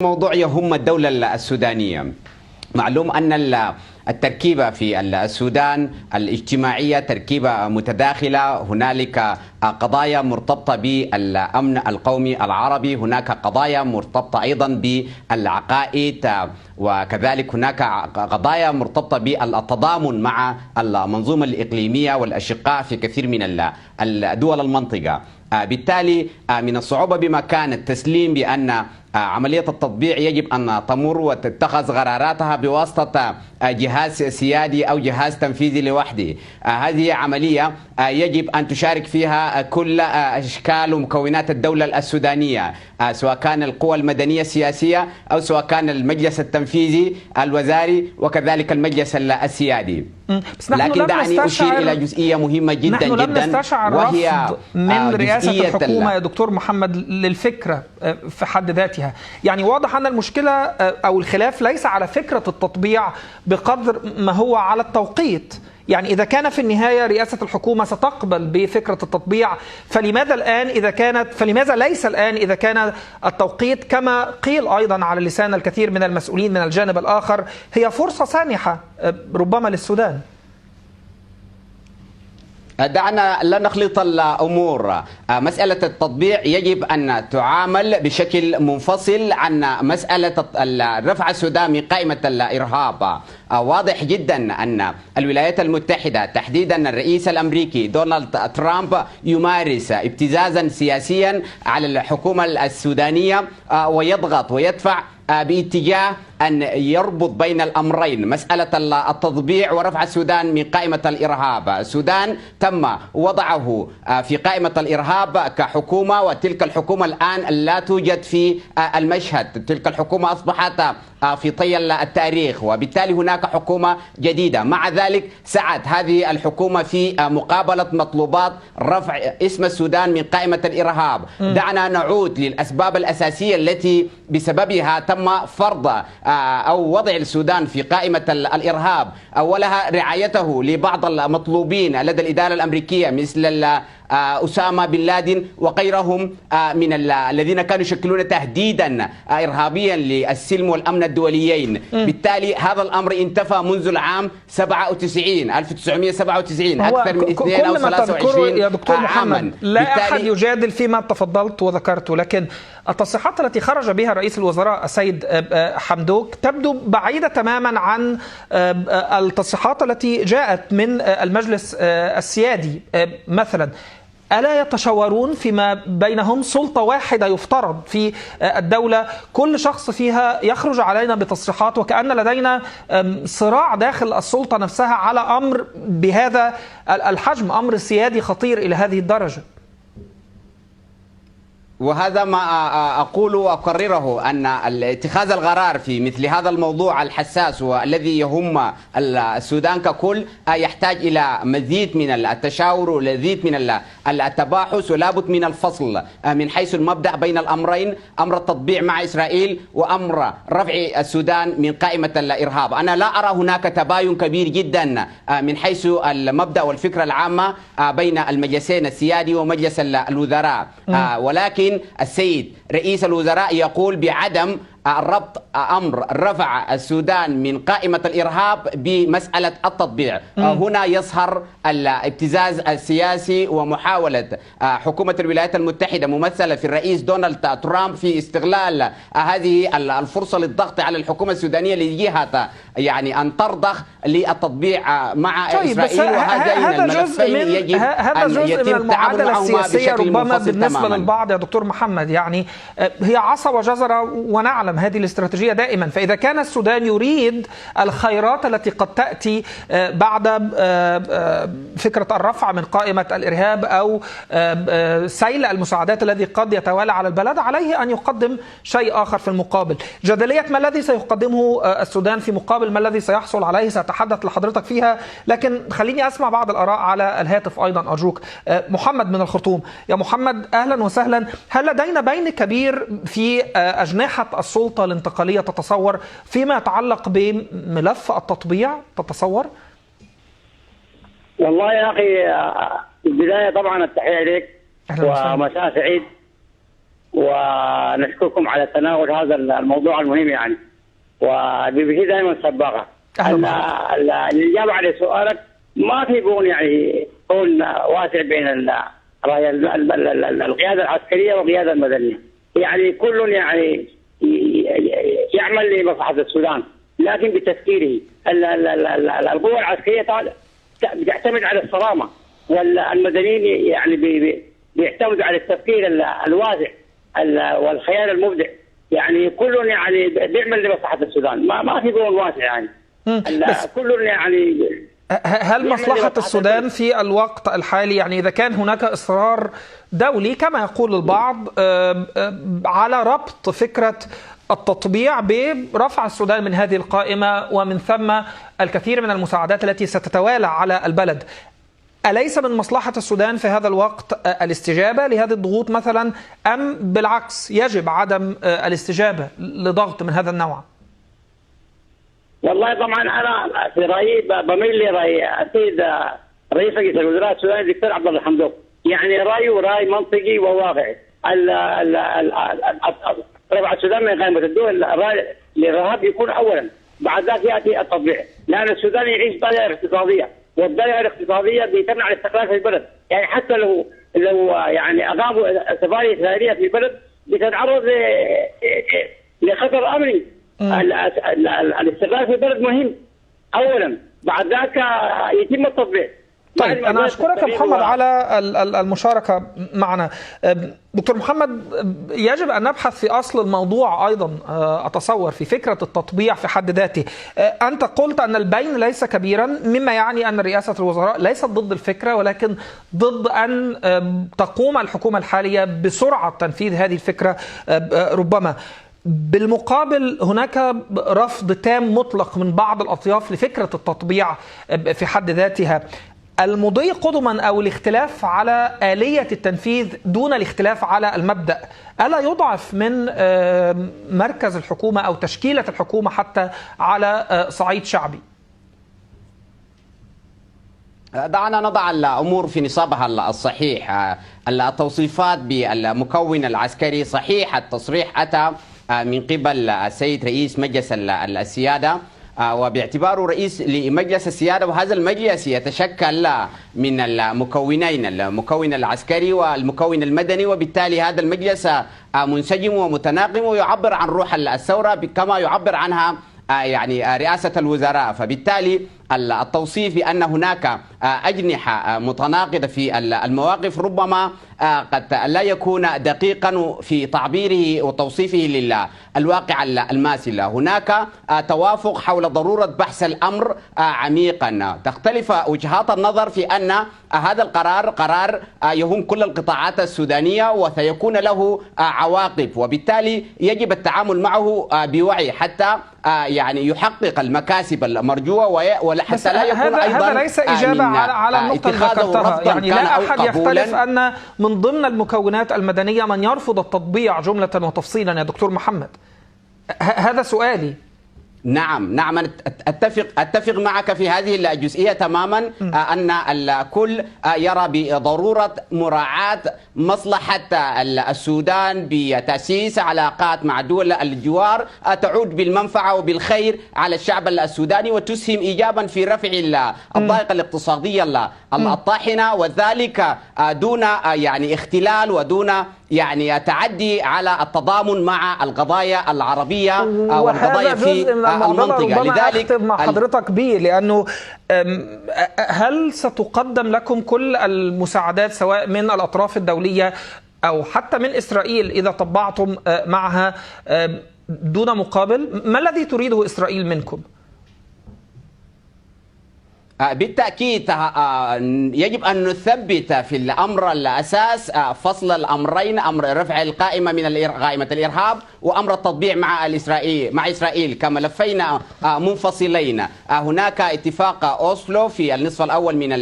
موضوع يهم الدولة السودانية. معلوم أن التركيبة في السودان الاجتماعية تركيبة متداخلة. هنالك قضايا مرتبطة بالأمن القومي العربي، هناك قضايا مرتبطة أيضا بالعقائد، وكذلك هناك قضايا مرتبطة بالتضامن مع المنظومة الإقليمية والأشقاء في كثير من الدول المنطقة. بالتالي من الصعوبة بمكان التسليم بأن عملية التطبيع يجب أن تمر وتتخذ قراراتها بواسطة جهاز سيادي أو جهاز تنفيذي لوحده. هذه عملية يجب أن تشارك فيها كل أشكال ومكونات الدولة السودانية، سواء كان القوى المدنية السياسية أو سواء كان المجلس التنفيذي الوزاري وكذلك المجلس السيادي. لكن دعني أشير إلى جزئية مهمة جدا نحن لم نستشعر وهي رفض من رئاسة الحكومة يا دكتور محمد للفكرة في حد ذاتها. يعني واضح أن المشكلة أو الخلاف ليس على فكرة التطبيع بقدر ما هو على التوقيت. يعني إذا كان في النهاية رئاسة الحكومة ستقبل بفكرة التطبيع، فلماذا ليس الآن إذا كان التوقيت كما قيل أيضا على لسان الكثير من المسؤولين من الجانب الآخر هي فرصة سانحة ربما للسودان؟ دعنا لا نخلط الأمور. مسألة التطبيع يجب أن تعامل بشكل منفصل عن مسألة رفع السودان من قائمة الإرهاب. واضح جدا أن الولايات المتحدة تحديدا الرئيس الأمريكي دونالد ترامب يمارس ابتزازا سياسيا على الحكومة السودانية ويضغط ويدفع باتجاه أن يربط بين الأمرين، مسألة التطبيع ورفع السودان من قائمة الإرهاب. السودان تم وضعه في قائمة الإرهاب كحكومة، وتلك الحكومة الآن لا توجد في المشهد، تلك الحكومة أصبحت في طي التاريخ، وبالتالي هناك حكومة جديدة. مع ذلك سعت هذه الحكومة في مقابلة مطلوبات رفع اسم السودان من قائمة الإرهاب. دعنا نعود للأسباب الأساسية التي بسببها تم فرض أو وضع السودان في قائمة الإرهاب. أولها رعايته لبعض المطلوبين لدى الإدارة الأمريكية مثل أسامة بن لادن وغيرهم من الذين كانوا يشكلون تهديدا إرهابيا للسلم والأمن الدوليين. بالتالي هذا الأمر انتفى منذ العام 1997 أكثر من 2 أو 23 يا دكتور محمد عاما. لا أحد يجادل فيما تفضلت وذكرته، لكن التصريحات التي خرج بها رئيس الوزراء السيد حمدوك تبدو بعيدة تماما عن التصريحات التي جاءت من المجلس السيادي. مثلا ألا يتشاورون فيما بينهم؟ سلطة واحدة يفترض في الدولة، كل شخص فيها يخرج علينا بتصريحات وكأن لدينا صراع داخل السلطة نفسها على أمر بهذا الحجم، أمر سيادي خطير إلى هذه الدرجة. وهذا ما أقول وأكرره، أن اتخاذ القرار في مثل هذا الموضوع الحساس والذي يهم السودان ككل يحتاج إلى مزيد من التشاور ومزيد من التباحث، ولابد من الفصل من حيث المبدأ بين الأمرين، أمر التطبيع مع إسرائيل وأمر رفع السودان من قائمة الإرهاب. أنا لا أرى هناك تباين كبير جدا من حيث المبدأ والفكرة العامة بين المجلسين السيادي ومجلس الوزراء، ولكن السيد رئيس الوزراء يقول بعدم ربط أمر رفع السودان من قائمة الإرهاب بمسألة التطبيع. هنا يظهر الابتزاز السياسي ومحاولة حكومة الولايات المتحدة ممثلة في الرئيس دونالد ترامب في استغلال هذه الفرصة للضغط على الحكومة السودانية لجهة يعني أن ترضخ للتطبيع مع إسرائيل. وهذين الملفين يجب أن يتم التعامل معهما بشكل منفصل بالنسبة للبعض يا دكتور محمد. يعني هي عصا وجزرة ونعلم هذه الاستراتيجية دائما. فإذا كان السودان يريد الخيرات التي قد تأتي بعد فكرة الرفع من قائمة الإرهاب أو سيل المساعدات الذي قد يتوالى على البلد، عليه أن يقدم شيء آخر في المقابل. جدلية ما الذي سيقدمه السودان في مقابل ما الذي سيحصل عليه سأتحدث لحضرتك فيها، لكن خليني أسمع بعض الآراء على الهاتف أيضا أرجوك. محمد من الخرطوم. يا محمد أهلا وسهلا. هل لدينا بين كبير في أجنحة السلطة الانتقالية تتصور فيما يتعلق بملف التطبيع؟ تتصور؟ والله يا أخي، في البداية طبعا التحية لك ومساء سعيد. ونشكركم على تناول هذا الموضوع المهم يعني. وبي دائما سباقة. الإجابة على سؤالك ما في بون يعني كون واسع بين القيادة العسكرية والقيادة المدنية، يعني كل يعني يعمل لمصلحة السودان لكن بتفكيره. القوى العسكرية بتعتمد على الصرامة، والمدنيين يعني بيعتمدوا على التفكير الواسع والخيال المبدع، يعني كل يعني بيعمل لمصلحة السودان، ما في قوة واسع يعني. كل يعني هل مصلحة السودان في الوقت الحالي، يعني إذا كان هناك إصرار دولي كما يقول البعض على ربط فكرة التطبيع برفع السودان من هذه القائمة ومن ثم الكثير من المساعدات التي ستتوالى على البلد، أليس من مصلحة السودان في هذا الوقت الاستجابة لهذه الضغوط مثلا، أم بالعكس يجب عدم الاستجابة لضغط من هذا النوع؟ والله طبعا انا في رايي بميل لراي السيد رئيس مجلس الوزراء السوداني الدكتور عبد الله حمدوك، يعني رايه راي منطقي وواقعي. رفع السودان من قائمه الدول الارهاب يكون اولا، بعد ذلك ياتي التطبيع، لان السودان يعيش ضائقه اقتصاديه، والضائقه الاقتصاديه بتمنع الاستقرار في البلد، يعني حتى لو يعني اقاموا سفاري اسرائيليه في البلد بتتعرض لخطر امني. الاستقرار في البلد مهم اولا، بعد ذلك يتم التطبيع. طيب انا اشكرك محمد على المشاركه معنا. دكتور محمد، يجب ان نبحث في اصل الموضوع ايضا، اتصور في فكره التطبيع في حد ذاته. انت قلت ان البين ليس كبيرا، مما يعني ان رئاسه الوزراء ليست ضد الفكره، ولكن ضد ان تقوم الحكومه الحاليه بسرعه تنفيذ هذه الفكره ربما. بالمقابل هناك رفض تام مطلق من بعض الأطياف لفكرة التطبيع في حد ذاتها. المضي قدما أو الاختلاف على آلية التنفيذ دون الاختلاف على المبدأ ألا يضعف من مركز الحكومة أو تشكيلة الحكومة حتى على صعيد شعبي؟ دعنا نضع الأمور في نصابها الصحيح. التوصيفات بالمكون العسكري صحيح، التصريح أتى من قبل السيد رئيس مجلس السيادة، وباعتباره رئيس لمجلس السيادة، وهذا المجلس يتشكل من المكونين، المكون العسكري والمكون المدني، وبالتالي هذا المجلس منسجم ومتناغم ويعبر عن روح الثورة كما يعبر عنها يعني رئاسة الوزراء. فبالتالي التوصيف بأن هناك أجنحة متناقضة في المواقف ربما قد لا يكون دقيقا في تعبيره وتوصيفه للواقع الماثل. هناك توافق حول ضرورة بحث الأمر عميقا. تختلف وجهات النظر في أن هذا القرار قرار يهم كل القطاعات السودانية وسيكون له عواقب، وبالتالي يجب التعامل معه بوعي حتى يعني يحقق المكاسب المرجوة، وحتى لا يكون أيضا هذا ليس إجابة على النقطة اللي ذكرتها. يعني لا أحد يختلف أن من ضمن المكونات المدنية من يرفض التطبيع جملة وتفصيلا يا دكتور محمد. هذا سؤالي. نعم أتفق معك في هذه الجزئية تماما، أن الكل يرى بضرورة مراعاة مصلحة السودان بتأسيس علاقات مع دول الجوار تعود بالمنفعة وبالخير على الشعب السوداني وتسهم إيجابا في رفع الضائقة الاقتصادية الطاحنة، وذلك دون يعني اختلال ودون يعني تعدي على التضامن مع القضايا العربية والقضايا في المنطقة. لذلك مع حضرتك به، لأنه هل ستقدم لكم كل المساعدات سواء من الأطراف الدولية أو حتى من إسرائيل إذا طبعتم معها دون مقابل؟ ما الذي تريده إسرائيل منكم؟ بالتأكيد يجب أن نثبت في الأمر الأساس فصل الأمرين، أمر رفع القائمة من قائمة الإرهاب وأمر التطبيع مع إسرائيل كملفين منفصلين. هناك اتفاق أوسلو في النصف الأول من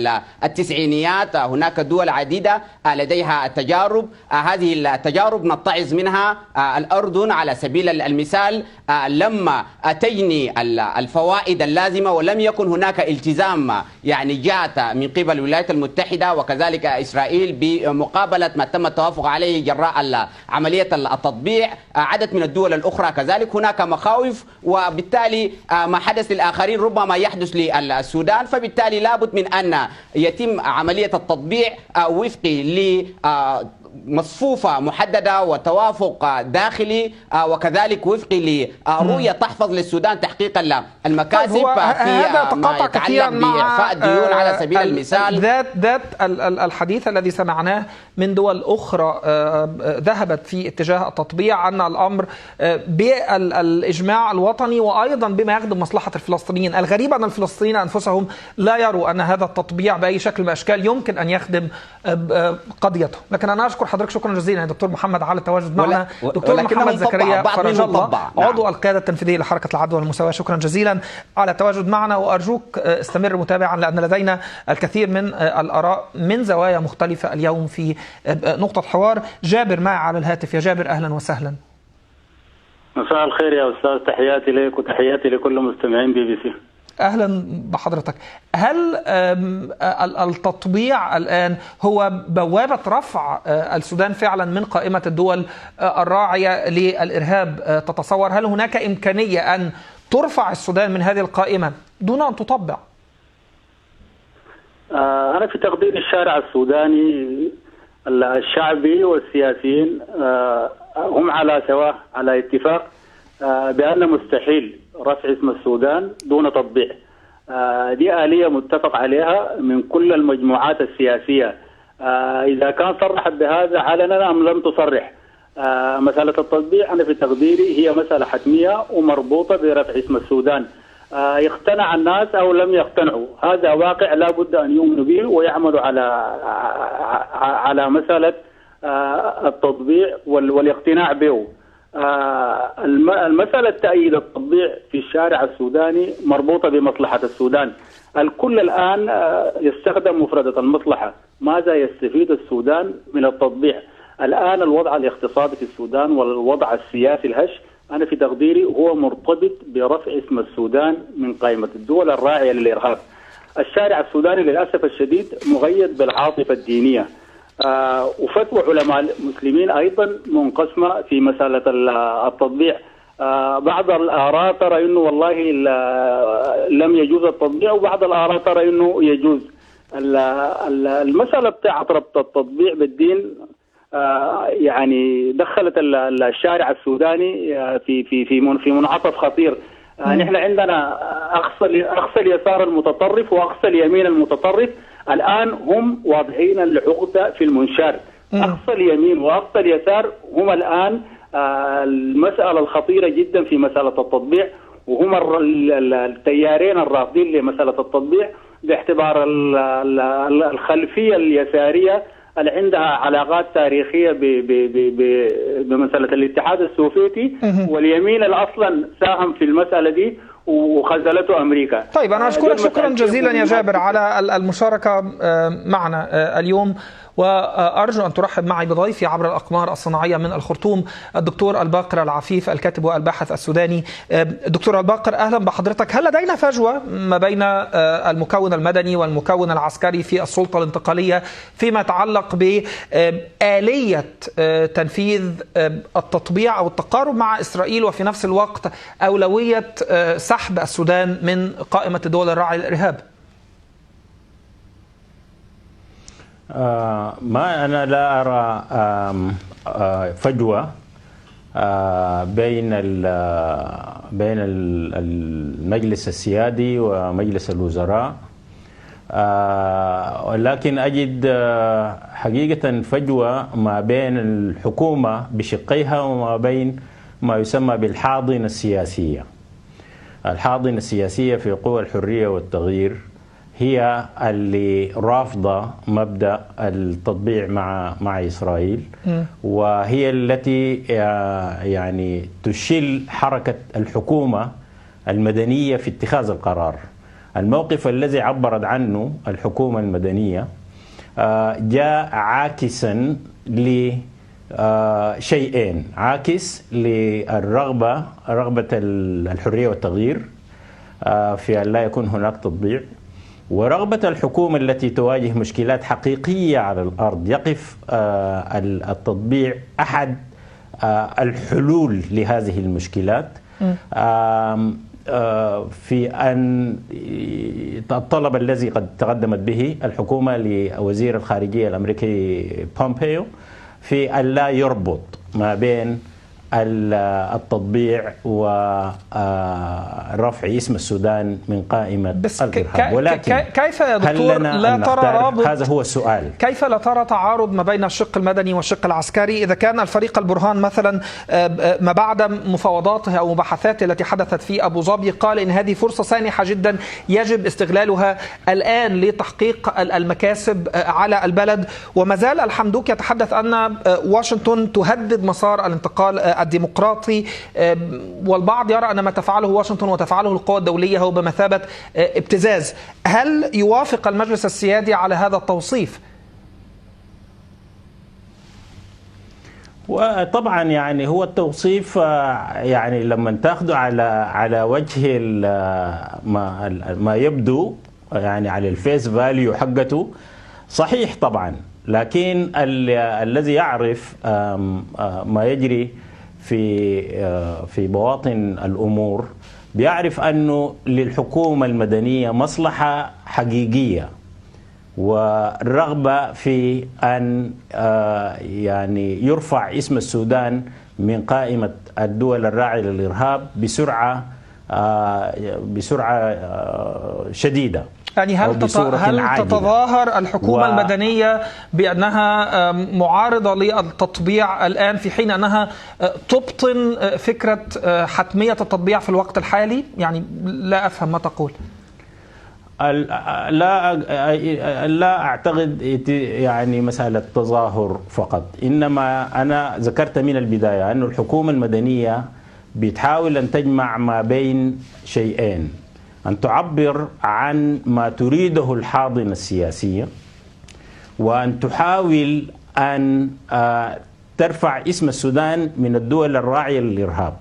التسعينيات، هناك دول عديدة لديها تجارب، هذه التجارب نتعظ منها. الأردن على سبيل المثال لما تجني الفوائد اللازمة ولم يكن هناك التزام تم يعني جاءت من قبل الولايات المتحدة وكذلك إسرائيل بمقابلة ما تم التوافق عليه جراء عملية التطبيع. عدد من الدول الأخرى كذلك هناك مخاوف، وبالتالي ما حدث للآخرين ربما يحدث للسودان، فبالتالي لابد من أن يتم عملية التطبيع وفق مصفوفة محددة وتوافق داخلي، وكذلك وفق لرؤية تحفظ للسودان تحقيق المكاسب في ما يتعلق بإعفاء الديون على سبيل المثال. ذات الحديث الذي سمعناه من دول أخرى ذهبت في اتجاه التطبيع أن الأمر بالإجماع الوطني وأيضا بما يخدم مصلحة الفلسطينيين. الغريب أن الفلسطينيين أنفسهم لا يروا أن هذا التطبيع بأي شكل من الأشكال يمكن أن يخدم قضيته. لكن أنا أشكر حضرتك شكرا جزيلا دكتور محمد على التواجد معنا. دكتور محمد زكريا فرج الله عضو القيادة التنفيذية لحركة العدل والمساواة، شكرا جزيلا على التواجد معنا، وأرجوك استمر متابعا لأن لدينا الكثير من الآراء من زوايا مختلفة اليوم في نقطة حوار. جابر معي على الهاتف. يا جابر أهلا وسهلا. مساء الخير يا أستاذ، تحياتي لك وتحياتي لكل مستمعين BBC. أهلا بحضرتك. هل التطبيع الآن هو بوابة رفع السودان فعلا من قائمة الدول الراعية للإرهاب؟ تتصور هل هناك إمكانية أن ترفع السودان من هذه القائمة دون أن تطبع؟ أنا في تقدير الشارع السوداني الشعبي والسياسيين هم على سواء على اتفاق بأن مستحيل رفع اسم السودان دون تطبيع. دي آلية متفق عليها من كل المجموعات السياسية، إذا كان صرحت بهذا علنا أم لم تصرح. مسألة التطبيع أنا في تقديري هي مسألة حتمية ومربوطة برفع اسم السودان. يقتنع الناس أو لم يقتنعوا، هذا واقع لا بد أن يؤمنوا به ويعملوا على مسألة التطبيع والاقتناع به. المسألة تأييد التطبيع في الشارع السوداني مربوطة بمصلحة السودان. الكل الآن يستخدم مفردة المصلحة. ماذا يستفيد السودان من التطبيع؟ الآن الوضع الاقتصادي في السودان والوضع السياسي الهش أنا في تقديري هو مرتبط برفع اسم السودان من قائمة الدول الراعية للإرهاب. الشارع السوداني للأسف الشديد مغيد بالعاطفة الدينية، وفتوى علماء المسلمين أيضا منقسمة في مسألة التطبيع. بعض الآراء ترى أنه والله لم يجوز التطبيع، وبعض الآراء ترى أنه يجوز. المسألة بتاعت ربط التطبيع بالدين يعني دخلت الشارع السوداني في منعطف خطير. نحن عندنا أقصى اليسار المتطرف وأقصى اليمين المتطرف، الآن هم واضعين العقدة في المنشار. أقصى اليمين وأقصى اليسار هم الآن المسألة الخطيرة جدا في مسألة التطبيع، وهم التيارين الرافضين لمسألة التطبيع باعتبار الخلفية اليسارية اللي عندها علاقات تاريخية بمسألة الاتحاد السوفيتي، واليمين الأصلا ساهم في المسألة دي وخذلته أمريكا. طيب أنا أشكرك شكرا جزيلا يا جابر على المشاركة معنا اليوم، وأرجو أن ترحب معي بضيفي عبر الأقمار الصناعية من الخرطوم الدكتور الباقر العفيف الكاتب والباحث السوداني. دكتور الباقر أهلا بحضرتك. هل لدينا فجوة ما بين المكون المدني والمكون العسكري في السلطة الانتقالية فيما يتعلق بآلية تنفيذ التطبيع أو التقارب مع إسرائيل، وفي نفس الوقت أولوية سحب السودان من قائمة الدول الراعية للإرهاب؟ ما أنا لا أرى فجوة بين المجلس السيادي ومجلس الوزراء، ولكن أجد حقيقة فجوة ما بين الحكومة بشقيها وما بين ما يسمى بالحاضنة السياسية. الحاضنة السياسية في قوى الحرية والتغيير هي اللي رافضة مبدأ التطبيع مع إسرائيل، وهي التي يعني تشل حركة الحكومة المدنية في اتخاذ القرار. الموقف الذي عبرت عنه الحكومة المدنية جاء عاكسا لشيئين، عاكس للرغبة، رغبة الحرية والتغيير في أن لا يكون هناك تطبيع، ورغبة الحكومة التي تواجه مشكلات حقيقية على الأرض يقف التطبيع أحد الحلول لهذه المشكلات في أن الطلب الذي قد تقدمت به الحكومة لوزير الخارجية الأمريكي بومبيو في أن لا يربط ما بين التطبيع ورفع اسم السودان من قائمة الإرهاب. ولكن كيف يا دكتور لا ترى رابط؟ هذا هو السؤال. كيف لا ترى تعارض ما بين الشق المدني والشق العسكري إذا كان الفريق البرهان مثلا ما بعد مفاوضاته أو مباحثاته التي حدثت في أبو ظبي قال إن هذه فرصة سانحة جدا يجب استغلالها الآن لتحقيق المكاسب على البلد، وما زال الحمدوك يتحدث أن واشنطن تهدد مسار الانتقال الديمقراطي، والبعض يرى أن ما تفعله واشنطن وتفعله القوى الدولية هو بمثابة ابتزاز. هل يوافق المجلس السيادي على هذا التوصيف؟ وطبعا يعني هو التوصيف يعني لما تاخده على وجه ما يبدو يعني على الفيس فاليو حقته صحيح طبعا، لكن الذي يعرف ما يجري في بواطن الأمور بيعرف أنه للحكومة المدنية مصلحة حقيقية والرغبة في أن يعني يرفع اسم السودان من قائمة الدول الراعية للإرهاب بسرعة شديدة. يعني هل تتظاهر الحكومة المدنية بأنها معارضة للتطبيع الآن في حين أنها تبطن فكرة حتمية التطبيع في الوقت الحالي؟ يعني لا أفهم ما تقول. لا أعتقد يعني مسألة تظاهر فقط، إنما أنا ذكرت من البداية أن الحكومة المدنية بتحاول أن تجمع ما بين شيئين: أن تعبر عن ما تريده الحاضنة السياسية، وأن تحاول أن ترفع اسم السودان من الدول الراعية للإرهاب.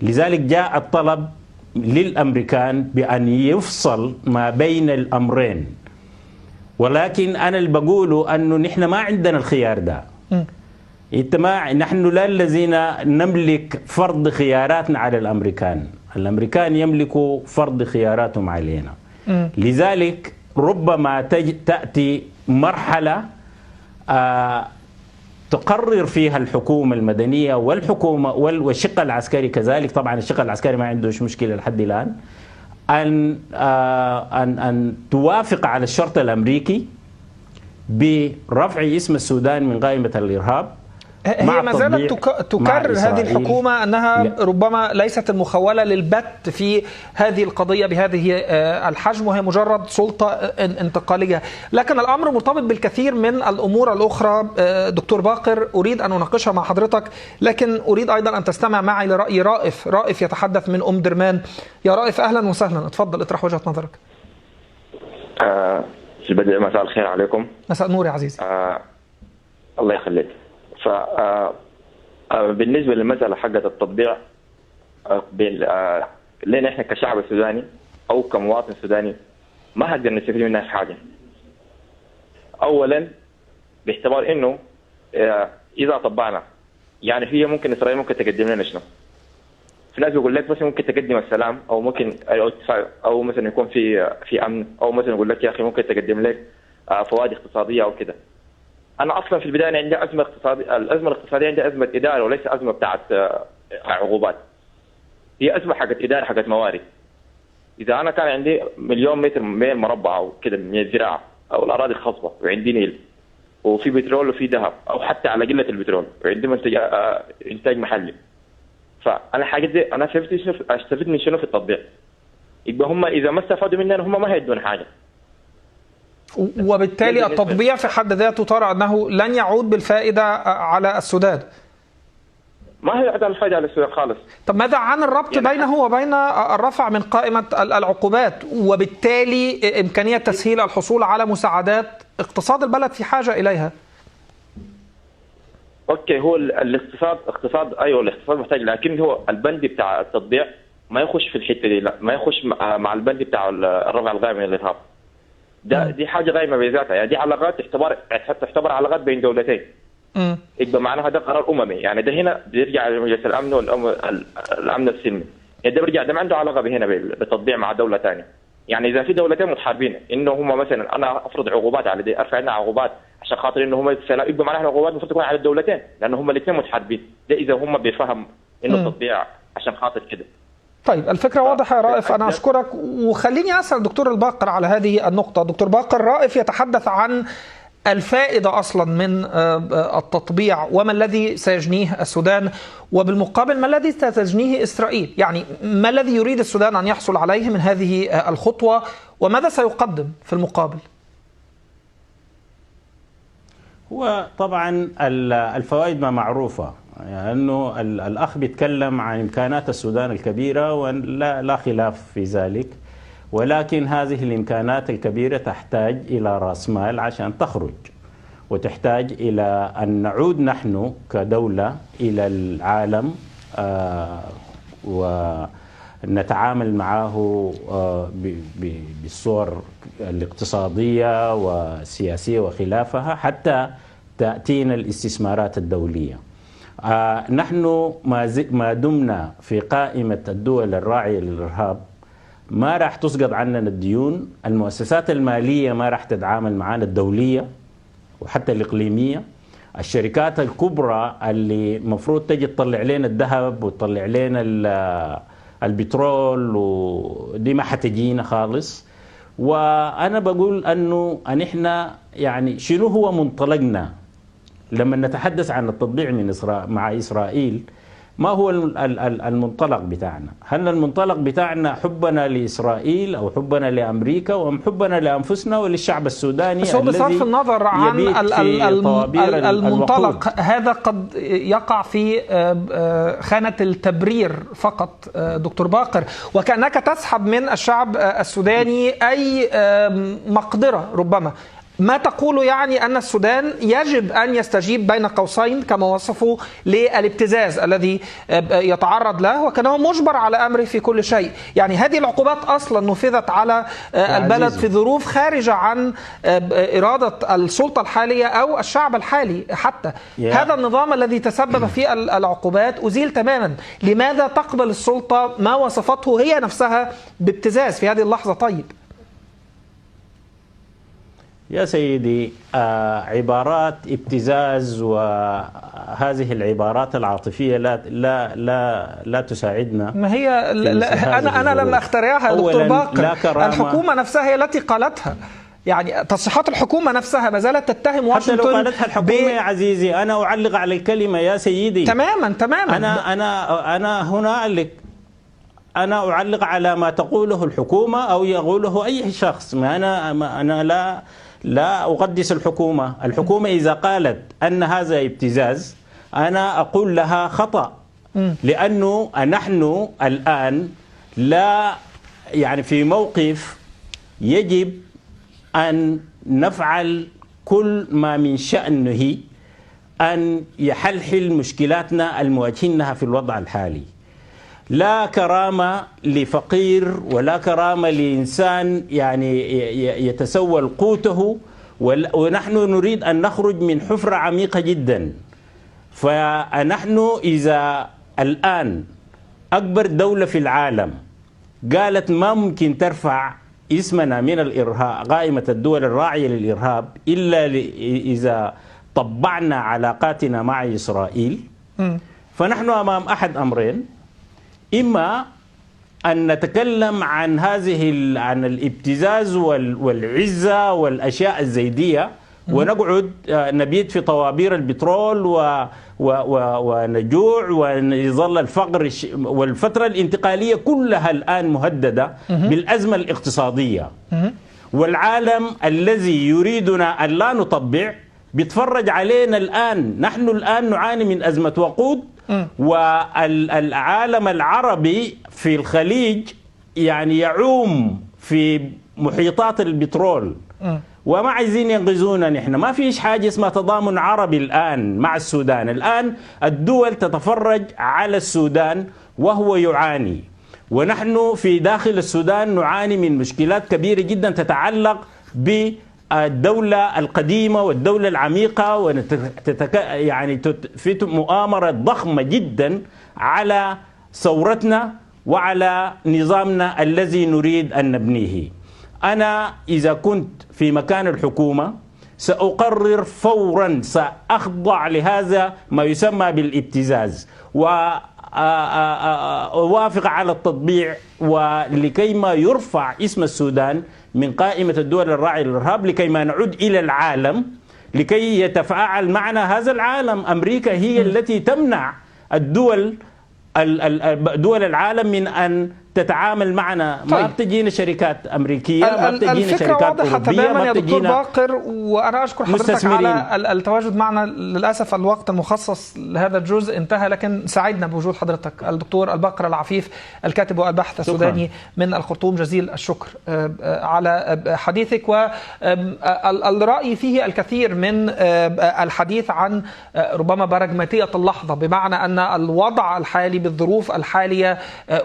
لذلك جاء الطلب للأمريكان بأن يفصل ما بين الأمرين، ولكن أنا اللي بقوله أنه نحن ما عندنا الخيار ده. نحن لا الذين نملك فرض خياراتنا على الأمريكان يملكوا فرض خياراتهم علينا. لذلك ربما تأتي مرحلة تقرر فيها الحكومة المدنية والحكومة والشق العسكري كذلك، طبعا الشق العسكري ما عندهش مشكلة لحد الآن، أن توافق على الشرط الأمريكي برفع اسم السودان من قائمة الإرهاب. هي ما زالت تكرر هذه الحكومة أنها ربما ليست المخولة للبت في هذه القضية بهذه الحجم، وهي مجرد سلطة انتقالية، لكن الأمر مرتبط بالكثير من الأمور الأخرى. دكتور باقر، أريد أن أناقشها مع حضرتك، لكن أريد أيضا أن تستمع معي لرأي رائف يتحدث من أم درمان. يا رائف أهلا وسهلا، اتفضل اطرح وجهة نظرك. في البداية مساء الخير عليكم. مساء النور يا عزيزي. الله يخليك. بالنسبة للمسألة حقة التطبيع لنا احنا كشعب سوداني او كمواطن سوداني ما هنقدر نستفيد منها في حاجة. اولا باعتبار انه اذا طبعنا يعني هي ممكن اسرائيل ممكن تقدم لنا شنو؟ في ناس يقول لك مثلا ممكن تقدم السلام او ممكن او مثلا يكون في امن، او مثلا يقول لك يا اخي ممكن تقدم لك فوائد اقتصادية او كده. أنا أصلا في البداية عندي أزمة اقتصادية، الأزمة الاقتصادية عندي أزمة إدارة وليس أزمة بتاعت عقوبات. هي أزمة حقت إدارة حقت موارد. إذا أنا كان عندي 1,000,000 متر مربع أو كده من الزراعة أو الأراضي الخصبة وعندي نيل وفي بترول وفي ذهب أو حتى على قلة البترول وعندي إنتاج محلي، فأنا حاجة دي أنا استفدت من شنو في التطبيع؟ يبقى هم إذا ما استفادوا مننا هم ما هيدون حاجة. وبالتالي التطبيع في حد ذاته ترى أنه لن يعود بالفائدة على السودان. ما هي عدم الفائدة على السودان خالص. طب ماذا عن الربط بينه وبين الرفع من قائمة العقوبات وبالتالي إمكانية تسهيل الحصول على مساعدات اقتصاد البلد في حاجة إليها؟ اوكي، هو اقتصاد ايوه الاقتصاد محتاج، لكن هو البند بتاع التطبيع ما يخش في الحته دي، لا ما يخش مع البند بتاع الرفع الغائب من الارهاب. دي حاجه غايمه بذاتها، يعني دي علاقات تعتبر علاقات بين دولتين. يبقى معناها ده قرار اممي، يعني ده هنا بيرجع لمجلس الامن والامن السلمي، يعني ده بيرجع، ده ما عنده علاقه هنا بالتطبيع مع دوله ثانيه. يعني اذا في دولتين متحاربين انه هم مثلا انا افرض عقوبات على دي، ارفع لنا عقوبات عشان خاطر انه هم يبقى معناها العقوبات المفروض تكون على الدولتين، لانه هم الاثنين متحاربين. ده اذا هم بيفهم انه التطبيع عشان خاطر كده. طيب الفكرة واضحة يا رائف، أنا أشكرك. وخليني أسأل الدكتور الباقر على هذه النقطة. دكتور باقر، رائف يتحدث عن الفائدة أصلا من التطبيع وما الذي سيجنيه السودان، وبالمقابل ما الذي ستجنيه إسرائيل. يعني ما الذي يريد السودان أن يحصل عليه من هذه الخطوة، وماذا سيقدم في المقابل؟ هو طبعا الفوائد ما معروفة، يعني أنه الأخ بيتكلم عن إمكانات السودان الكبيرة ولا خلاف في ذلك، ولكن هذه الإمكانات الكبيرة تحتاج إلى رأس مال عشان تخرج، وتحتاج إلى أن نعود نحن كدولة إلى العالم ونتعامل معه بالصور الاقتصادية والسياسية وخلافها حتى تأتينا الاستثمارات الدولية. نحن ما دمنا في قائمة الدول الراعية للإرهاب ما راح تسقط عننا الديون، المؤسسات المالية ما راح تتعامل معنا، الدولية وحتى الإقليمية، الشركات الكبرى اللي مفروض تجي تطلع لنا الذهب وتطلع لنا البترول، ودي ما حتجينا خالص. وأنا بقول أنه احنا يعني شنو هو منطلقنا لما نتحدث عن التطبيع مع إسرائيل؟ ما هو المنطلق بتاعنا؟ هل المنطلق بتاعنا حبنا لإسرائيل أو حبنا لأمريكا أم حبنا لأنفسنا وللشعب السوداني؟ بس هو بصرف النظر عن المنطلق هذا قد يقع في خانة التبرير فقط دكتور باقر، وكأنك تسحب من الشعب السوداني أي مقدرة. ربما ما تقول يعني أن السودان يجب أن يستجيب بين قوسين كما وصفوا للابتزاز الذي يتعرض له، وكانه مجبر على أمره في كل شيء. يعني هذه العقوبات أصلا نفذت على البلد في ظروف خارجة عن إرادة السلطة الحالية أو الشعب الحالي حتى. هذا النظام الذي تسبب في العقوبات أزيل تماما. لماذا تقبل السلطة ما وصفته هي نفسها بابتزاز في هذه اللحظة؟ طيب يا سيدي، عبارات ابتزاز وهذه العبارات العاطفية لا تساعدنا. ما هي أنا لم أخترعها دكتور باقر، الحكومة نفسها هي التي قالتها. يعني تصريحات الحكومة نفسها ما زالت تتهم واشنطن. حتى لو قالتها الحكومة يا عزيزي، أنا أعلق على الكلمة يا سيدي. تماما. أنا هنا أنا أعلق على ما تقوله الحكومة أو يقوله أي شخص. أنا لا أقدس الحكومة. الحكومة إذا قالت أن هذا ابتزاز أنا أقول لها خطأ، لأنه نحن الآن لا يعني في موقف يجب أن نفعل كل ما من شأنه أن يحلحل مشكلاتنا المواجهينها في الوضع الحالي. لا كرامة لفقير ولا كرامة لإنسان يعني يتسول قوته، ونحن نريد أن نخرج من حفرة عميقة جدا. فنحن إذا الآن أكبر دولة في العالم قالت ما ممكن ترفع اسمنا من الإرهاب قائمة الدول الراعية للإرهاب إلا إذا طبعنا علاقاتنا مع إسرائيل، فنحن أمام أحد أمرين: إما أن نتكلم عن عن الابتزاز والعزة والأشياء الزيدية ونقعد نبيت في طوابير البترول ونجوع ويظل الفقر، والفترة الانتقالية كلها الآن مهددة بالأزمة الاقتصادية، والعالم الذي يريدنا أن لا نطبع بيتفرج علينا الآن. نحن الآن نعاني من أزمة وقود، والعالم العربي في الخليج يعني يعوم في محيطات البترول، وما عايزين ينقذونا. نحن ما فيش حاجة اسمها تضامن عربي الآن مع السودان. الآن الدول تتفرج على السودان وهو يعاني، ونحن في داخل السودان نعاني من مشكلات كبيرة جدا تتعلق بالدولة القديمة والدولة العميقة، يعني في مؤامرة ضخمة جدا على ثورتنا وعلى نظامنا الذي نريد أن نبنيه. أنا إذا كنت في مكان الحكومة سأقرر فورا، سأخضع لهذا ما يسمى بالابتزاز وأوافق على التطبيع، ولكي ما يرفع اسم السودان من قائمة الدول الراعية للإرهاب، لكي ما نعود إلى العالم، لكي يتفاعل معنا هذا العالم. أمريكا هي التي تمنع دول العالم من أن تتعامل معنا. ما بتجينا شركات أمريكية، ما بتجينا شركات أوروبية، ما بتجينا باقر. وأنا أشكر حضرتك على التواجد معنا. للأسف الوقت المخصص لهذا الجزء انتهى، لكن سعدنا بوجود حضرتك الدكتور الباقر العفيف، الكاتب والباحث السوداني من الخرطوم. جزيل الشكر على حديثك، والرأي فيه الكثير من الحديث عن ربما براجماتية اللحظة، بمعنى أن الوضع الحالي بالظروف الحالية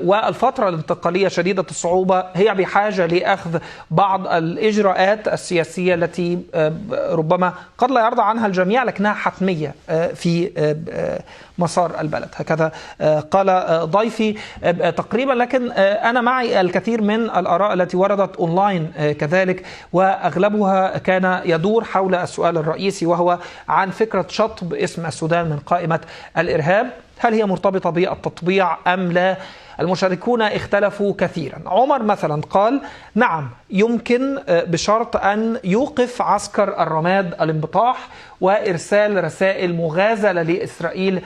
والفترة الانتقالية شديدة الصعوبة هي بحاجة لأخذ بعض الإجراءات السياسية التي ربما قد لا يرضى عنها الجميع، لكنها حتمية في مسار البلد. هكذا قال ضيفي تقريبا. لكن أنا معي الكثير من الآراء التي وردت أونلاين كذلك، وأغلبها كان يدور حول السؤال الرئيسي، وهو عن فكرة شطب اسم السودان من قائمة الإرهاب. هل هي مرتبطة بالتطبيع أم لا؟ المشاركون اختلفوا كثيرا. عمر مثلا قال نعم يمكن، بشرط أن يوقف عسكر الرماد الانبطاح وإرسال رسائل مغازلة لإسرائيل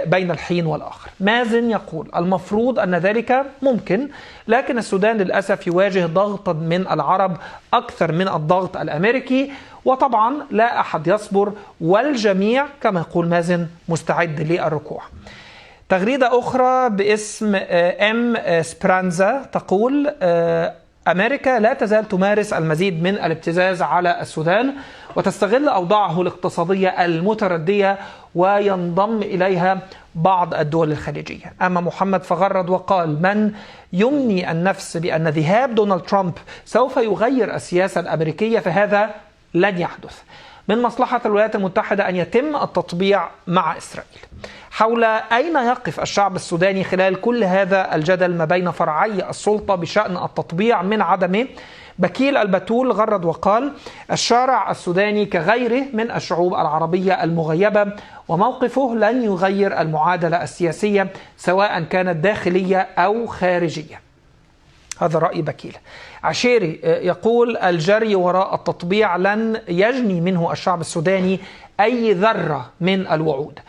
بين الحين والآخر. مازن يقول المفروض أن ذلك ممكن، لكن السودان للأسف يواجه ضغطا من العرب أكثر من الضغط الأمريكي، وطبعا لا أحد يصبر، والجميع كما يقول مازن مستعد للركوع. تغريدة أخرى باسم أم سبرانزا تقول أمريكا لا تزال تمارس المزيد من الابتزاز على السودان وتستغل أوضاعه الاقتصادية المتردية، وينضم إليها بعض الدول الخليجية. أما محمد فغرد وقال من يمني النفس بأن ذهاب دونالد ترامب سوف يغير السياسة الأمريكية فهذا لن يحدث. من مصلحة الولايات المتحدة أن يتم التطبيع مع إسرائيل. حول أين يقف الشعب السوداني خلال كل هذا الجدل ما بين فرعي السلطة بشأن التطبيع من عدمه، بكيل البتول غرد وقال الشارع السوداني كغيره من الشعوب العربية المغيبة، وموقفه لن يغير المعادلة السياسية سواء كانت داخلية أو خارجية. هذا رأي بكيل. عشيري يقول الجري وراء التطبيع لن يجني منه الشعب السوداني أي ذرة من الوعود.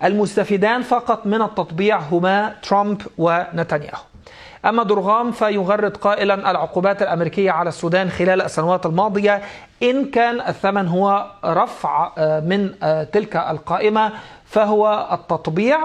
المستفيدان فقط من التطبيع هما ترامب ونتنياهو. أما درغام فيغرد قائلا العقوبات الأمريكية على السودان خلال السنوات الماضية إن كان الثمن هو رفع من تلك القائمة فهو التطبيع،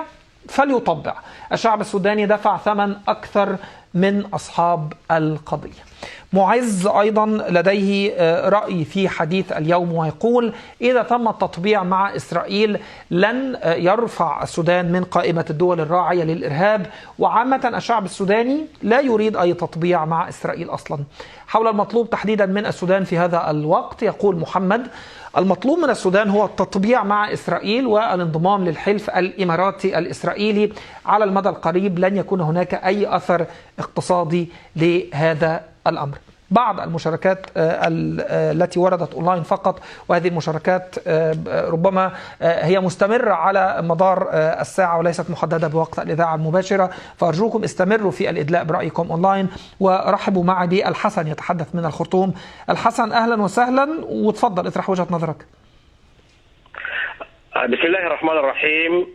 فليطبع. الشعب السوداني دفع ثمن أكثر من أصحاب القضية. معز أيضا لديه رأي في حديث اليوم، ويقول إذا تم التطبيع مع إسرائيل لن يرفع السودان من قائمة الدول الراعية للإرهاب، وعامة الشعب السوداني لا يريد أي تطبيع مع إسرائيل أصلا. حول المطلوب تحديدا من السودان في هذا الوقت يقول محمد المطلوب من السودان هو التطبيع مع إسرائيل والانضمام للحلف الإماراتي الإسرائيلي. على المدى القريب لن يكون هناك أي أثر اقتصادي لهذا الأمر. بعض المشاركات التي وردت أونلاين فقط، وهذه المشاركات ربما هي مستمرة على مدار الساعة وليست محددة بوقت الإذاعة المباشرة، فأرجوكم استمروا في الإدلاء برأيكم أونلاين. ورحبوا معي بالحسن يتحدث من الخرطوم. الحسن أهلا وسهلا، وتفضل اطرح وجهة نظرك. بسم الله الرحمن الرحيم.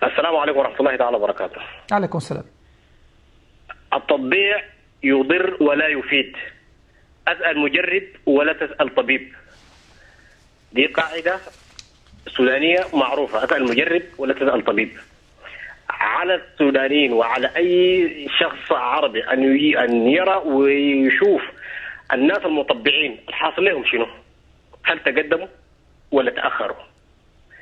السلام عليكم ورحمة الله تعالى وبركاته. عليكم السلام. التطبيع يضر ولا يفيد. أسأل مجرب ولا تسأل طبيب. دي قاعدة سودانية معروفة، أسأل مجرب ولا تسأل طبيب. على السودانيين وعلى أي شخص عربي أن يرى ويشوف الناس المطبعين الحاصل لهم شنو، هل تقدموا ولا تأخروا.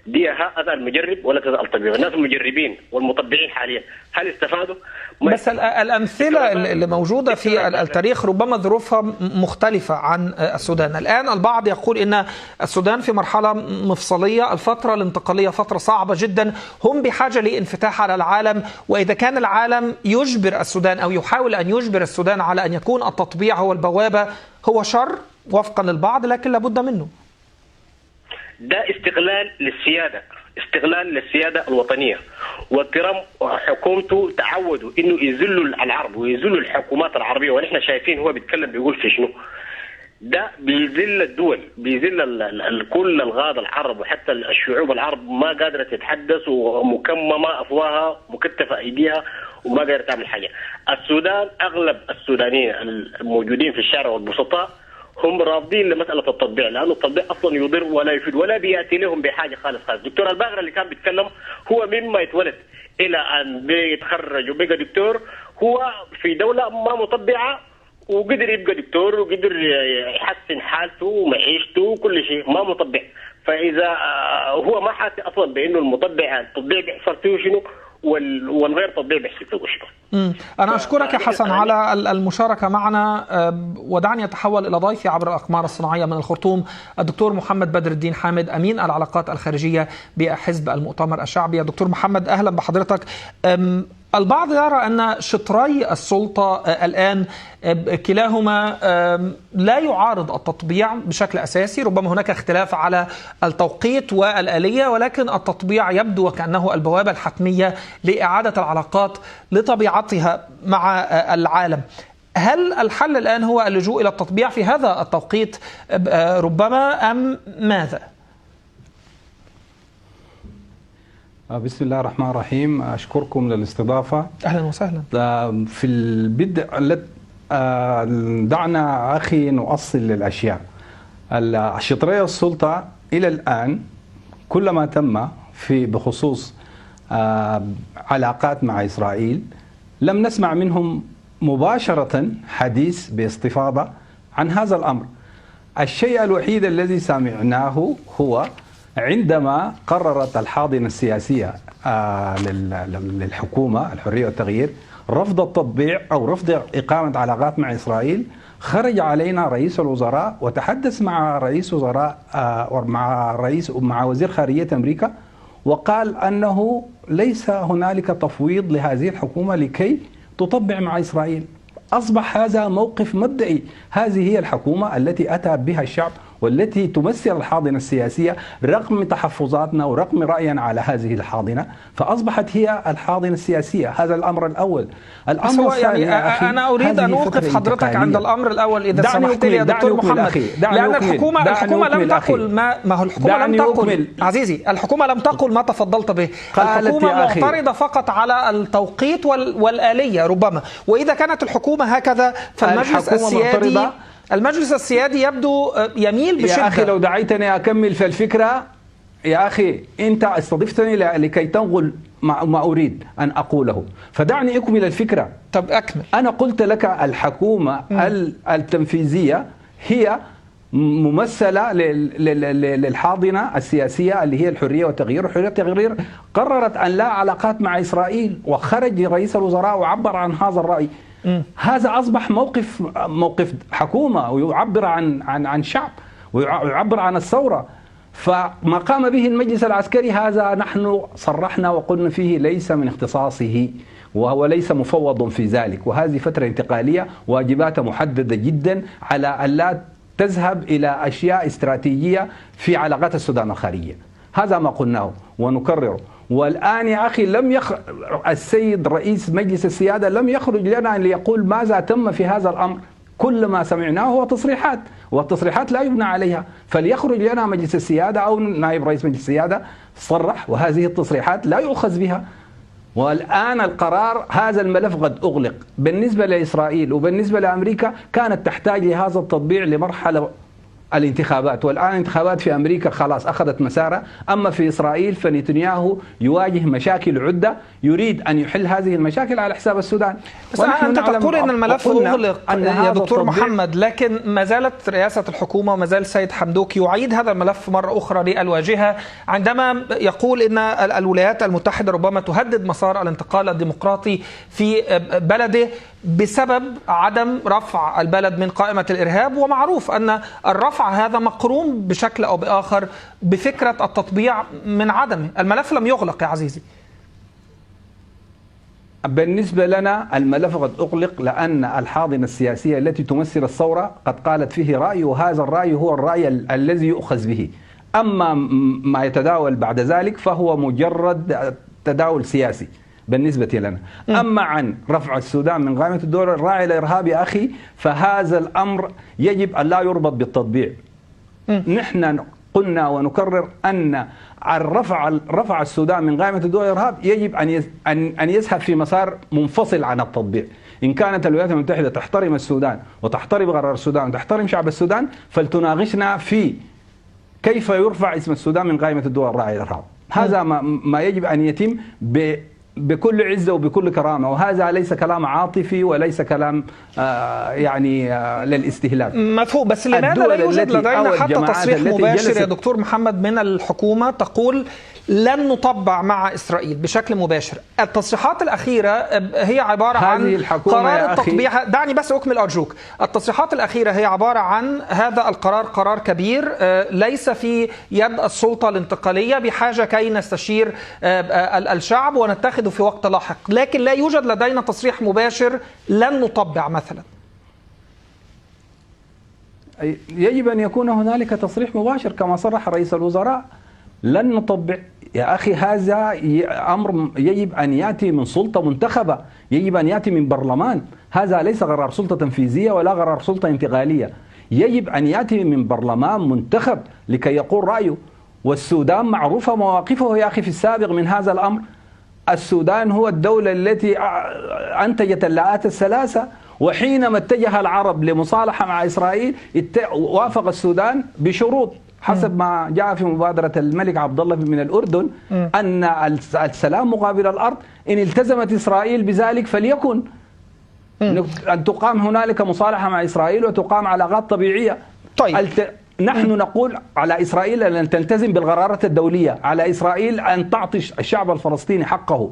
دي أسأل المجرب ولا تسأل الطبيب. الناس المجربين والمطبعين حاليا هل استفادوا؟ بس الأمثلة اللي موجودة في التاريخ ربما ظروفها مختلفة عن السودان. الآن البعض يقول إن السودان في مرحلة مفصلية، الفترة الانتقالية فترة صعبة جدا، هم بحاجة لانفتاح على العالم، وإذا كان العالم يجبر السودان أو يحاول أن يجبر السودان على أن يكون التطبيع هو البوابة، هو شر وفقا للبعض لكن لابد منه. ده استغلال للسيادة، استغلال للسيادة الوطنية. وترامب وحكومته تعودوا انه يذلوا العرب ويذلوا الحكومات العربية، ونحن شايفين هو بيتكلم بيقول في شنو. ده بيذل الدول، بيذل كل الغاض العرب، وحتى الشعوب العرب ما قادرة تتحدث ومكممة أفواهها مكتفة أيديها وما قادرة تعمل حاجة. السودان أغلب السودانيين الموجودين في الشارع والبسطاء هم رافضين لمسألة التطبيع، لأنه التطبيع أصلا يضر ولا يفيد ولا بيأتي لهم بحاجة خالص. دكتور الباغر اللي كان بيتكلم هو مما يتولد إلى أن بيتخرج وبقى دكتور هو في دولة ما مطبعة، وقدر يبقى دكتور وقدر يحسن حالته ومعيشته وكل شيء، ما مطبع. فإذا هو ما حاسس أصلا بأنه التطبيع بيحصل فيه شنو والغير تطبيع بيحصل فيه شنو. أنا أشكرك يا حسن على المشاركة معنا، ودعني أتحول إلى ضيفي عبر الأقمار الصناعية من الخرطوم الدكتور محمد بدر الدين حامد، أمين العلاقات الخارجية بحزب المؤتمر الشعبي. دكتور محمد أهلا بحضرتك. البعض يرى أن شطري السلطة الآن كلاهما لا يعارض التطبيع بشكل أساسي، ربما هناك اختلاف على التوقيت والآلية، ولكن التطبيع يبدو وكأنه البوابة الحتمية لإعادة العلاقات لطبيعتها مع العالم. هل الحل الآن هو اللجوء إلى التطبيع في هذا التوقيت ربما أم ماذا؟ بسم الله الرحمن الرحيم، أشكركم للاستضافة. أهلا وسهلا. في البدء دعنا أخي نؤصل للأشياء. شطرية السلطة إلى الآن كل ما تم بخصوص علاقات مع إسرائيل لم نسمع منهم مباشرة حديث باستفاضة عن هذا الأمر. الشيء الوحيد الذي سمعناه هو عندما قررت الحاضنة السياسية للحكومة الحرية والتغيير رفض التطبيع أو رفض إقامة علاقات مع إسرائيل، خرج علينا رئيس الوزراء وتحدث مع رئيس وزراء مع وزير خارجية أمريكا، وقال أنه ليس هنالك تفويض لهذه الحكومة لكي تطبع مع إسرائيل. أصبح هذا موقف مبدئي. هذه هي الحكومة التي أتى بها الشعب والتي تمثل الحاضنة السياسية رغم تحفظاتنا ورغم رأينا على هذه الحاضنة، فأصبحت هي الحاضنة السياسية. هذا الأمر الأول. الأمر الثاني يعني أنا أريد أن أوقف حضرتك عند الأمر الأول إذا سمحت لي يا دكتور محمد، لأن الحكومة لم تقل ما هو الحكومة لم تقل عزيزي، الحكومة لم تقل ما تفضلت به. الحكومة معترضة فقط على التوقيت والآلية ربما، وإذا كانت الحكومة هكذا فالمجلس السيادي يبدو يميل بشدة. يا أخي لو دعيتني أكمل في الفكرة، يا أخي أنت استضفتني لكي تنقل ما أريد أن أقوله، فدعني أكمل الفكرة. طب أكمل. أنا قلت لك الحكومة التنفيذية هي ممثلة للحاضنة السياسية اللي هي الحرية والتغيير. الحرية والتغيير قررت أن لا علاقات مع إسرائيل، وخرج رئيس الوزراء وعبر عن هذا الرأي. هذا أصبح موقف حكومة، ويعبر عن شعب ويعبر عن الثورة. فما قام به المجلس العسكري هذا نحن صرحنا وقلنا فيه ليس من اختصاصه، وهو ليس مفوض في ذلك، وهذه فترة انتقالية واجباتها محددة جدا على أن لا تذهب إلى أشياء استراتيجية في علاقات السودان الخارجية. هذا ما قلناه ونكرره. والآن يا أخي السيد رئيس مجلس السيادة لم يخرج لنا ليقول ماذا تم في هذا الأمر. كل ما سمعناه هو تصريحات، والتصريحات لا يبنى عليها. فليخرج لنا مجلس السيادة أو نائب رئيس مجلس السيادة صرح، وهذه التصريحات لا يؤخذ بها. والآن القرار، هذا الملف قد أغلق بالنسبة لإسرائيل وبالنسبة لأمريكا. كانت تحتاج لهذا التطبيع لمرحلة الانتخابات، والآن الانتخابات في أمريكا خلاص أخذت مسارها. أما في إسرائيل فنتنياهو يواجه مشاكل عدة، يريد أن يحل هذه المشاكل على حساب السودان. بس أنت تقول أن الملف أغلق يا دكتور محمد، لكن ما زالت رئاسة الحكومة وما زال السيد حمدوك يعيد هذا الملف مرة أخرى للواجهة، عندما يقول أن الولايات المتحدة ربما تهدد مسار الانتقال الديمقراطي في بلده بسبب عدم رفع البلد من قائمة الإرهاب. ومعروف أن الرفع هذا مقرون بشكل أو بآخر بفكرة التطبيع من عدمه. الملف لم يغلق يا عزيزي. بالنسبة لنا الملف قد أغلق، لأن الحاضنة السياسية التي تمثل الثورة قد قالت فيه رأي، وهذا الرأي هو الرأي الذي يؤخذ به. أما ما يتداول بعد ذلك فهو مجرد تداول سياسي بالنسبة لنا. أما عن رفع السودان من قائمة الدول الراعية للإرهاب يا أخي، فهذا الأمر يجب أن لا يربط بالتطبيع. نحن قلنا ونكرر أن رفع السودان من قائمة الدول الإرهاب يجب أن يذهب في مسار منفصل عن التطبيع. إن كانت الولايات المتحدة تحترم السودان وتحترم قرار السودان وتحترم شعب السودان، فلتناقشنا في كيف يرفع اسم السودان من قائمة الدول الراعية للإرهاب. هذا ما يجب أن يتم بكل عزة وبكل كرامة، وهذا ليس كلام عاطفي وليس كلام للاستهلاك. مفهوم. بس لماذا لا يوجد لدينا حتى تصريح مباشر يا دكتور محمد من الحكومة تقول لن نطبع مع إسرائيل بشكل مباشر؟ التصريحات الأخيرة هي عبارة عن قرار التطبيع. دعني بس أكمل أرجوك. التصريحات الأخيرة هي عبارة عن هذا القرار قرار كبير ليس في يد السلطة الانتقالية، بحاجة كي نستشير الشعب ونتخذ في وقت لاحق، لكن لا يوجد لدينا تصريح مباشر لن نطبع مثلا. يجب أن يكون هنالك تصريح مباشر كما صرح رئيس الوزراء لن نطبع. يا أخي هذا أمر يجب أن يأتي من سلطة منتخبة، يجب أن يأتي من برلمان. هذا ليس قرار سلطة تنفيذية ولا قرار سلطة انتقالية، يجب أن يأتي من برلمان منتخب لكي يقول رأيه. والسودان معروفة مواقفه يا أخي في السابق من هذا الأمر. السودان هو الدولة التي أنتجت اللاءات الثلاثة، وحينما اتجه العرب لمصالحة مع إسرائيل وافق السودان بشروط حسب ما جاء في مبادرة الملك عبد الله من الأردن أن السلام مقابل الأرض، إن التزمت إسرائيل بذلك فليكن أن تقام هنالك مصالحة مع إسرائيل وتقام علاقات طبيعية. طيب. نحن نقول على إسرائيل أن تلتزم بالقرارات الدولية، على إسرائيل أن تعطي الشعب الفلسطيني حقه.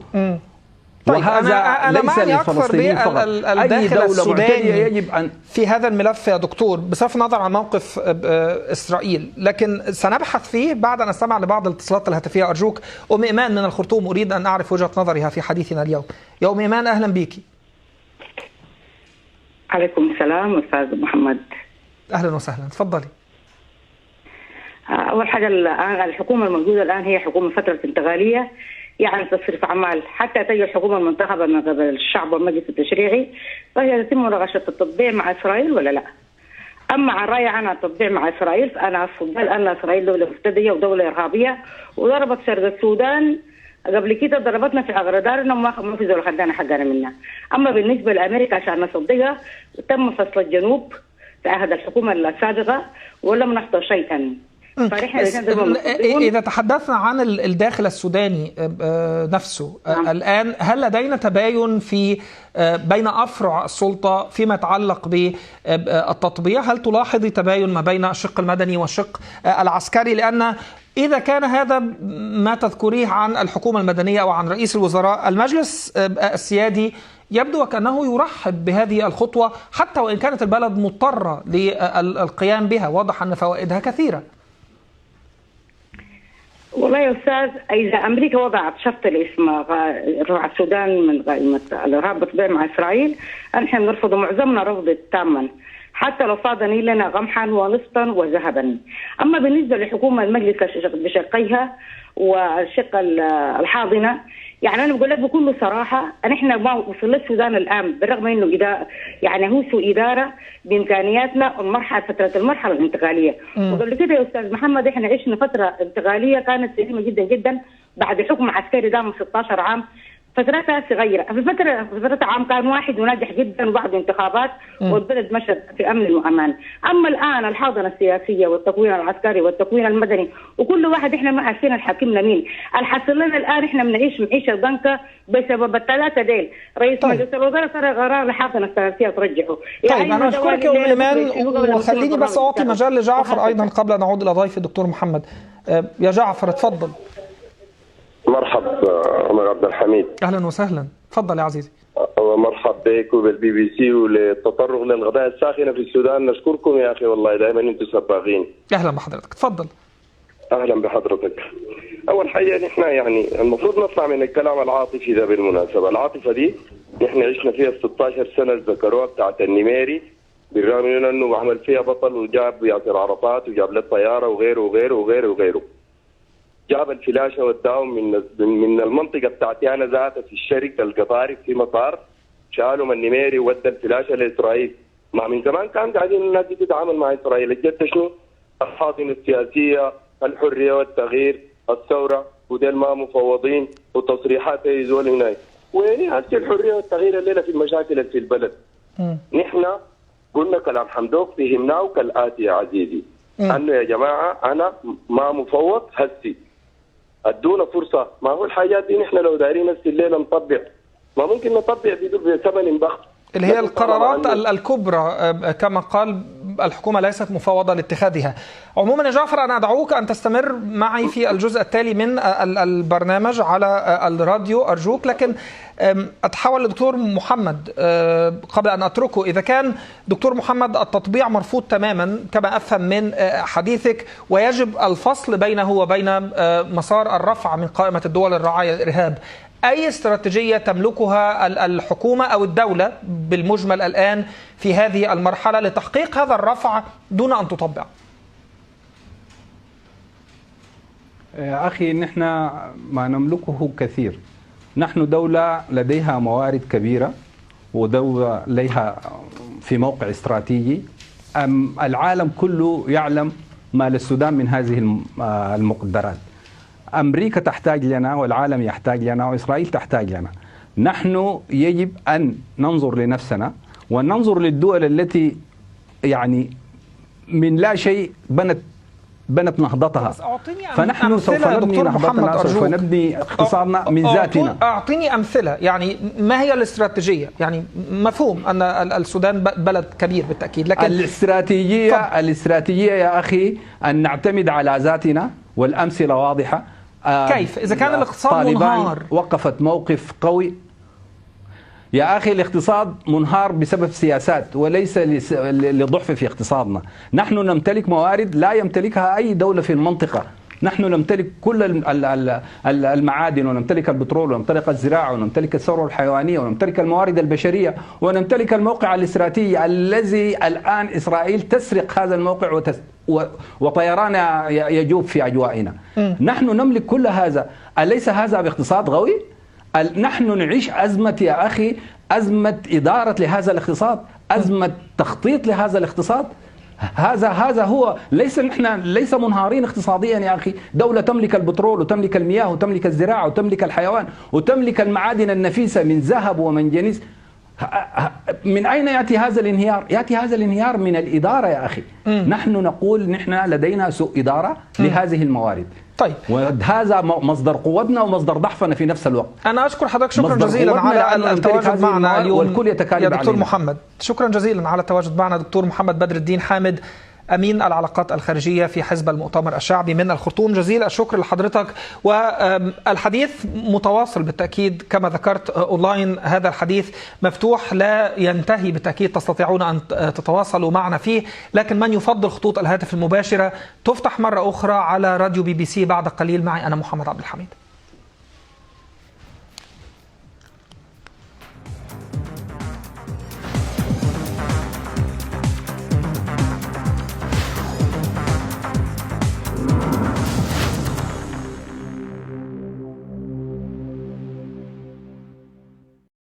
طيب وهذا أنا ليس للفلسطينيين فقط. أي دولة معتدية يجب أن في هذا الملف يا دكتور بصرف النظر عن موقف إسرائيل، لكن سنبحث فيه بعد أن نستمع لبعض الاتصالات الهاتفية. أرجوك أم إيمان من الخرطوم، أريد أن أعرف وجهة نظرها في حديثنا اليوم. يا أم إيمان أهلا بك. عليكم السلام أستاذ محمد. أهلا وسهلا، تفضلي. أول حاجة الآن الحكومة الموجودة الآن هي حكومة فترة انتقالية، يعني تصرف أعمال حتى تجي الحكومة المنتخبة من قبل الشعب والمجلس التشريعي، فهي يتم مناقشة التطبيع مع إسرائيل ولا لا. أما عن رأيي عن التطبيع مع إسرائيل فأنا أفضل أن إسرائيل دولة مفتدية ودولة إرهابية، وضربت شرق السودان قبل كده، ضربتنا في عقردارنا وما في زول خدانا حقنا منها. أما بالنسبة لأمريكا عشان نصدقها تم فصل الجنوب في عهد الحكومة السابقة ولم نحضر شيئا. إذا تحدثنا عن الداخل السوداني نفسه الآن، هل لدينا تباين في بين أفرع السلطة فيما يتعلق بالتطبيع؟ هل تلاحظي تباين ما بين الشق المدني والشق العسكري؟ لأن إذا كان هذا ما تذكريه عن الحكومة المدنية أو عن رئيس الوزراء، المجلس السيادي يبدو كأنه يرحب بهذه الخطوة حتى وإن كانت البلد مضطرة للقيام بها. واضح أن فوائدها كثيرة. والله يا أستاذ، إذا أمريكا وضعت شرط الاسم رفع السودان من قائمة الإرهاب بالتطبيع مع إسرائيل، نحن نرفض، معظمنا رفض تاما حتى لو صاد لنا قمحا ونفطا وذهبا. أما بالنسبة لحكومة المجلس بشقيها والشق الحاضنة، يعني أنا بقول لك بكل صراحة نحن ما وصل السودان الآن بالرغم إنه يعني هو سوء إدارة بإمكانياتنا فترة المرحلة الانتقالية. وقبل كده يا أستاذ محمد إحنا عشنا فترة انتقالية كانت سليمة جدا جدا بعد حكم عسكري دام 16 عام فترتها صغيرة. في فترة عام كان واحد وناجح جدا وبعد انتخابات والبلد مشت في أمن وأمان. أما الآن الحاضنة السياسية والتكوين العسكري والتكوين المدني وكل واحد إحنا ما عارفين الحاكم لمين. الحاصل لنا الآن إحنا بنعيش معيشة ضنكة بسبب الثلاثة ديل. رئيس مجلس الوزراء صار قرار الحاضنة السياسية ترجعه. طيب أنا أشكرك يا أم إيمان، وخليني بس أعطي مجال لجعفر أيضا قبل أن نعود إلى ضيف الدكتور محمد. يا جعفر اتفضل. مرحبا عمر عبد الحميد. اهلا وسهلا، تفضل يا عزيزي. مرحبا بك وبالبي بي سي وللتطرق للقضايا الساخنه في السودان. نشكركم يا اخي والله دائما انتم سباقين. اهلا بحضرتك، تفضل. اهلا بحضرتك. اول حاجه نحن يعني المفروض نطلع من الكلام العاطفي ده. بالمناسبه العاطفه دي نحن عشنا فيها 16 سنه ذكروها بتاعت النميري، بالرغم من انه عمل فيها بطل وجاب ياسر عرفات وجاب له الطياره وغيره وغيره وغيره وغيره. جاب الفلاشه وداهم من المنطقه بتاعتي انا ذاتها في الشركه القطاري في مطار، شالوا من النميري وودى الفلاشه لاسرائيل. ما من زمان كان قاعدين الناس دي تتعامل مع اسرائيل. الجد شنو؟ الحاضنه السياسيه، الحريه والتغيير، الثوره، وديل ما مفوضين وتصريحات يزول هناك. وين هسه الحريه والتغيير الليله في المشاكل اللي في البلد؟ نحن قلنا كلام حمدوك فهمناه كالاتي يا عزيزي، انه يا جماعه انا ما مفوض هسي، ادونا فرصه. ما هو الحاجات دي نحن لو دايرين هسه الليله نطبق، ما ممكن نطبق بثمن بخس اللي هي القرارات الكبرى كما قال الحكومة ليست مفوضة لاتخاذها. عموما يا جعفر أنا أدعوك أن تستمر معي في الجزء التالي من البرنامج على الراديو أرجوك، لكن أتحول لدكتور محمد قبل أن أتركه. إذا كان دكتور محمد التطبيع مرفوض تماما كما أفهم من حديثك، ويجب الفصل بينه وبين مسار الرفع من قائمة الدول الراعية للإرهاب، أي استراتيجية تملكها الحكومة أو الدولة بالمجمل الآن في هذه المرحلة لتحقيق هذا الرفع دون أن تطبع؟ يا أخي نحن ما نملكه كثير. نحن دولة لديها موارد كبيرة ودولة لديها في موقع استراتيجي. العالم كله يعلم ما للسودان من هذه المقدرات. أمريكا تحتاج لنا والعالم يحتاج لنا وإسرائيل تحتاج لنا. نحن يجب أن ننظر لنفسنا وننظر للدول التي يعني من لا شيء بنت نهضتها، فنحن سوف نبني نهضتنا، سوف نبني اقتصادنا من ذاتنا. أعطيني أمثلة، يعني ما هي الاستراتيجية؟ يعني مفهوم أن السودان بلد كبير بالتأكيد، لكن الاستراتيجية يا أخي أن نعتمد على ذاتنا، والأمثلة واضحة. كيف؟ إذا كان الاقتصاد منهار، وقفت موقف قوي. يا أخي الاقتصاد منهار بسبب سياسات وليس لضعف في اقتصادنا. نحن نمتلك موارد لا يمتلكها أي دولة في المنطقة. نحن نمتلك كل المعادن، ونمتلك البترول، ونمتلك الزراعة، ونمتلك الثروة الحيوانية، ونمتلك الموارد البشرية، ونمتلك الموقع الاستراتيجي الذي الآن إسرائيل تسرق هذا الموقع وطيران يجوب في أجوائنا. نحن نملك كل هذا. أليس هذا باقتصاد قوي؟ نحن نعيش أزمة يا أخي، أزمة إدارة لهذا الاقتصاد، أزمة تخطيط لهذا الاقتصاد. هذا هو. ليس منهارين اقتصاديا يا أخي. دولة تملك البترول وتملك المياه وتملك الزراعة وتملك الحيوان وتملك المعادن النفيسة من ذهب ومنجنيز. من أين يأتي هذا الانهيار؟ يأتي هذا الانهيار من الإدارة يا أخي. نحن نقول نحن لدينا سوء إدارة لهذه الموارد. طيب، وهذا مصدر قوتنا ومصدر ضعفنا في نفس الوقت. أنا أشكر حضرتك شكرا جزيلا على التواجد معنا اليوم والكل يتكالب يا دكتور علينا. محمد، شكرا جزيلا على التواجد معنا. دكتور محمد بدر الدين حامد، أمين العلاقات الخارجية في حزب المؤتمر الشعبي من الخرطوم، جزيل الشكر لحضرتك. والحديث متواصل بالتأكيد كما ذكرت أونلاين. هذا الحديث مفتوح لا ينتهي بالتأكيد، تستطيعون أن تتواصلوا معنا فيه، لكن من يفضل خطوط الهاتف المباشرة تفتح مرة أخرى على راديو BBC بعد قليل. معي أنا محمد عبد الحميد.